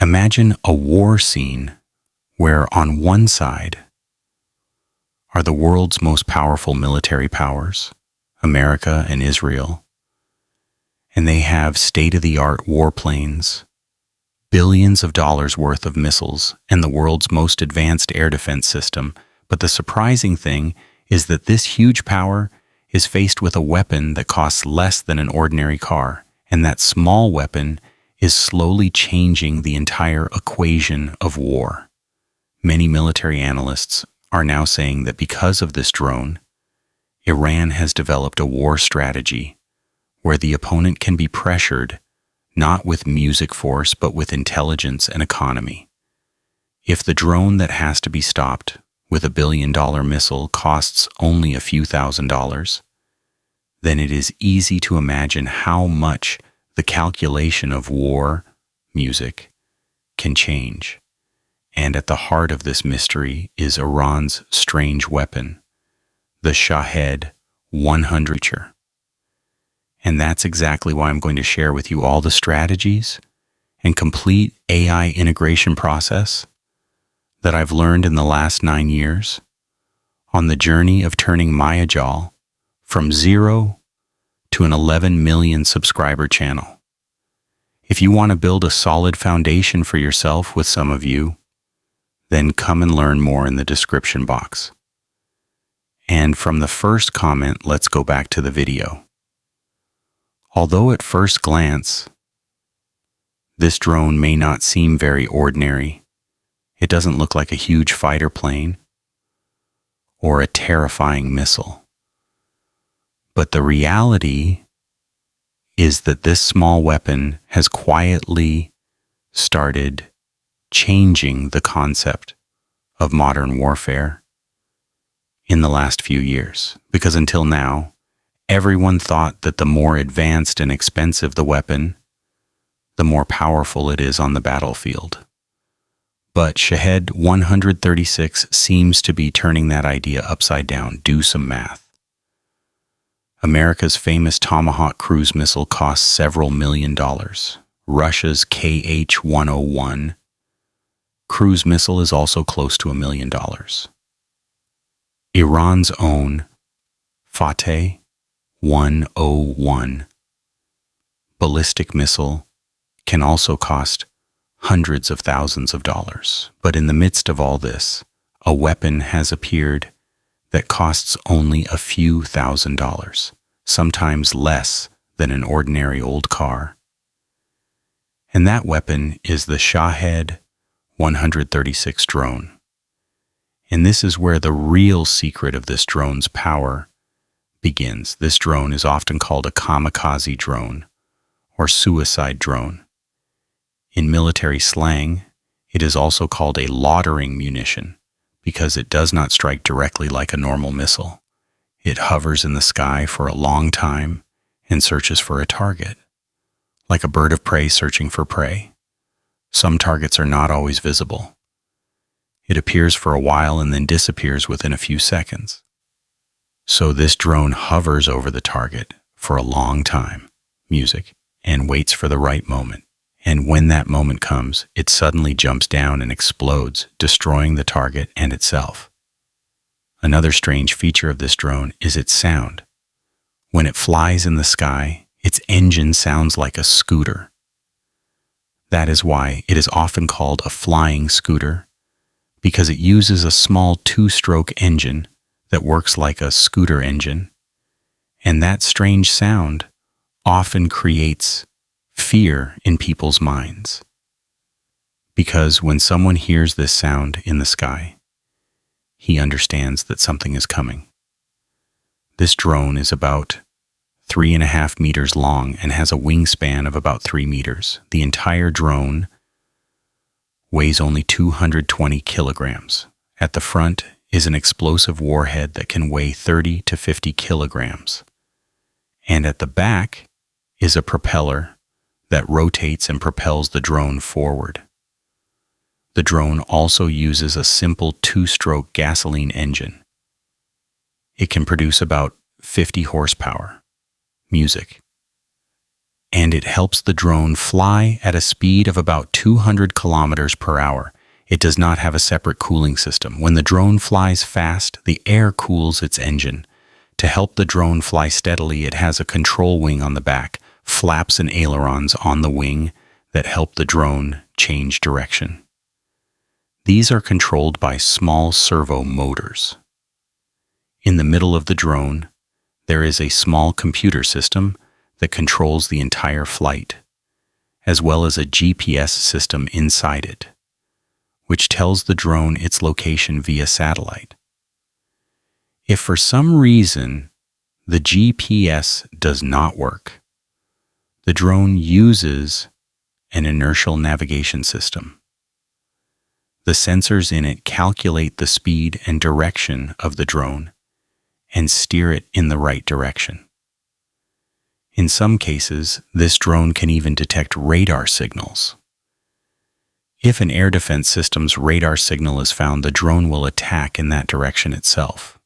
Imagine a war scene where on one side are the world's most powerful military powers, America and Israel, and they have state-of-the-art warplanes, billions of dollars worth of missiles, and the world's most advanced air defense system. But the surprising thing is that this huge power is faced with a weapon that costs less than an ordinary car, and that small weapon is slowly changing the entire equation of war. Many military analysts are now saying that because of this drone, Iran has developed a war strategy where the opponent can be pressured not with music force but with intelligence and economy. If the drone that has to be stopped with $1 billion missile costs only a few $1,000s, then it is easy to imagine how much the calculation of war music can change. And at the heart of this mystery is Iran's strange weapon, the Shahed 100. And that's exactly why I'm going to share with you all the strategies and complete AI integration process that I've learned in the last 9 years on the journey of turning Mayajal from 0 to an 11 million subscriber channel. If you want to build a solid foundation for yourself with some of you, then come and learn more in the description box. And from the first comment, let's go back to the video. Although at first glance, this drone may not seem very ordinary, it doesn't look like a huge fighter plane or a terrifying missile. But the reality is that this small weapon has quietly started changing the concept of modern warfare in the last few years. Because until now, everyone thought that the more advanced and expensive the weapon, the more powerful it is on the battlefield. But Shahed 136 seems to be turning that idea upside down. Do some math. America's famous Tomahawk cruise missile costs several $1 million. Russia's KH-101 cruise missile is also close to $1 million. Iran's own Fateh 101 ballistic missile can also cost hundreds of thousands of dollars. But in the midst of all this, a weapon has appeared that costs only a few $1,000s, sometimes less than an ordinary old car. And that weapon is the Shahed 136 drone. And this is where the real secret of this drone's power begins. This drone is often called a kamikaze drone or suicide drone. In military slang, it is also called a loitering munition because it does not strike directly like a normal missile. It hovers in the sky for a long time and searches for a target, like a bird of prey searching for prey. Some targets are not always visible. It appears for a while and then disappears within a few seconds. So this drone hovers over the target for a long time, music, and waits for the right moment. And when that moment comes, it suddenly jumps down and explodes, destroying the target and itself. Another strange feature of this drone is its sound. When it flies in the sky, its engine sounds like a scooter. That is why it is often called a flying scooter, because it uses a small 2-stroke engine that works like a scooter engine. And that strange sound often creates fear in people's minds. Because when someone hears this sound in the sky, he understands that something is coming. This drone is about 3.5 meters long and has a wingspan of about 3 meters. The entire drone weighs only 220 kilograms. At the front is an explosive warhead that can weigh 30 to 50 kilograms. And at the back is a propeller that rotates and propels the drone forward. The drone also uses a simple 2-stroke gasoline engine. It can produce about 50 horsepower, music, and it helps the drone fly at a speed of about 200 kilometers per hour. It does not have a separate cooling system. When the drone flies fast, the air cools its engine. To help the drone fly steadily, it has a control wing on the back, flaps and ailerons on the wing that help the drone change direction. These are controlled by small servo motors. In the middle of the drone, there is a small computer system that controls the entire flight, as well as a GPS system inside it, which tells the drone its location via satellite. If for some reason the GPS does not work, the drone uses an inertial navigation system. The sensors in it calculate the speed and direction of the drone and steer it in the right direction. In some cases, this drone can even detect radar signals. If an air defense system's radar signal is found, the drone will attack in that direction itself.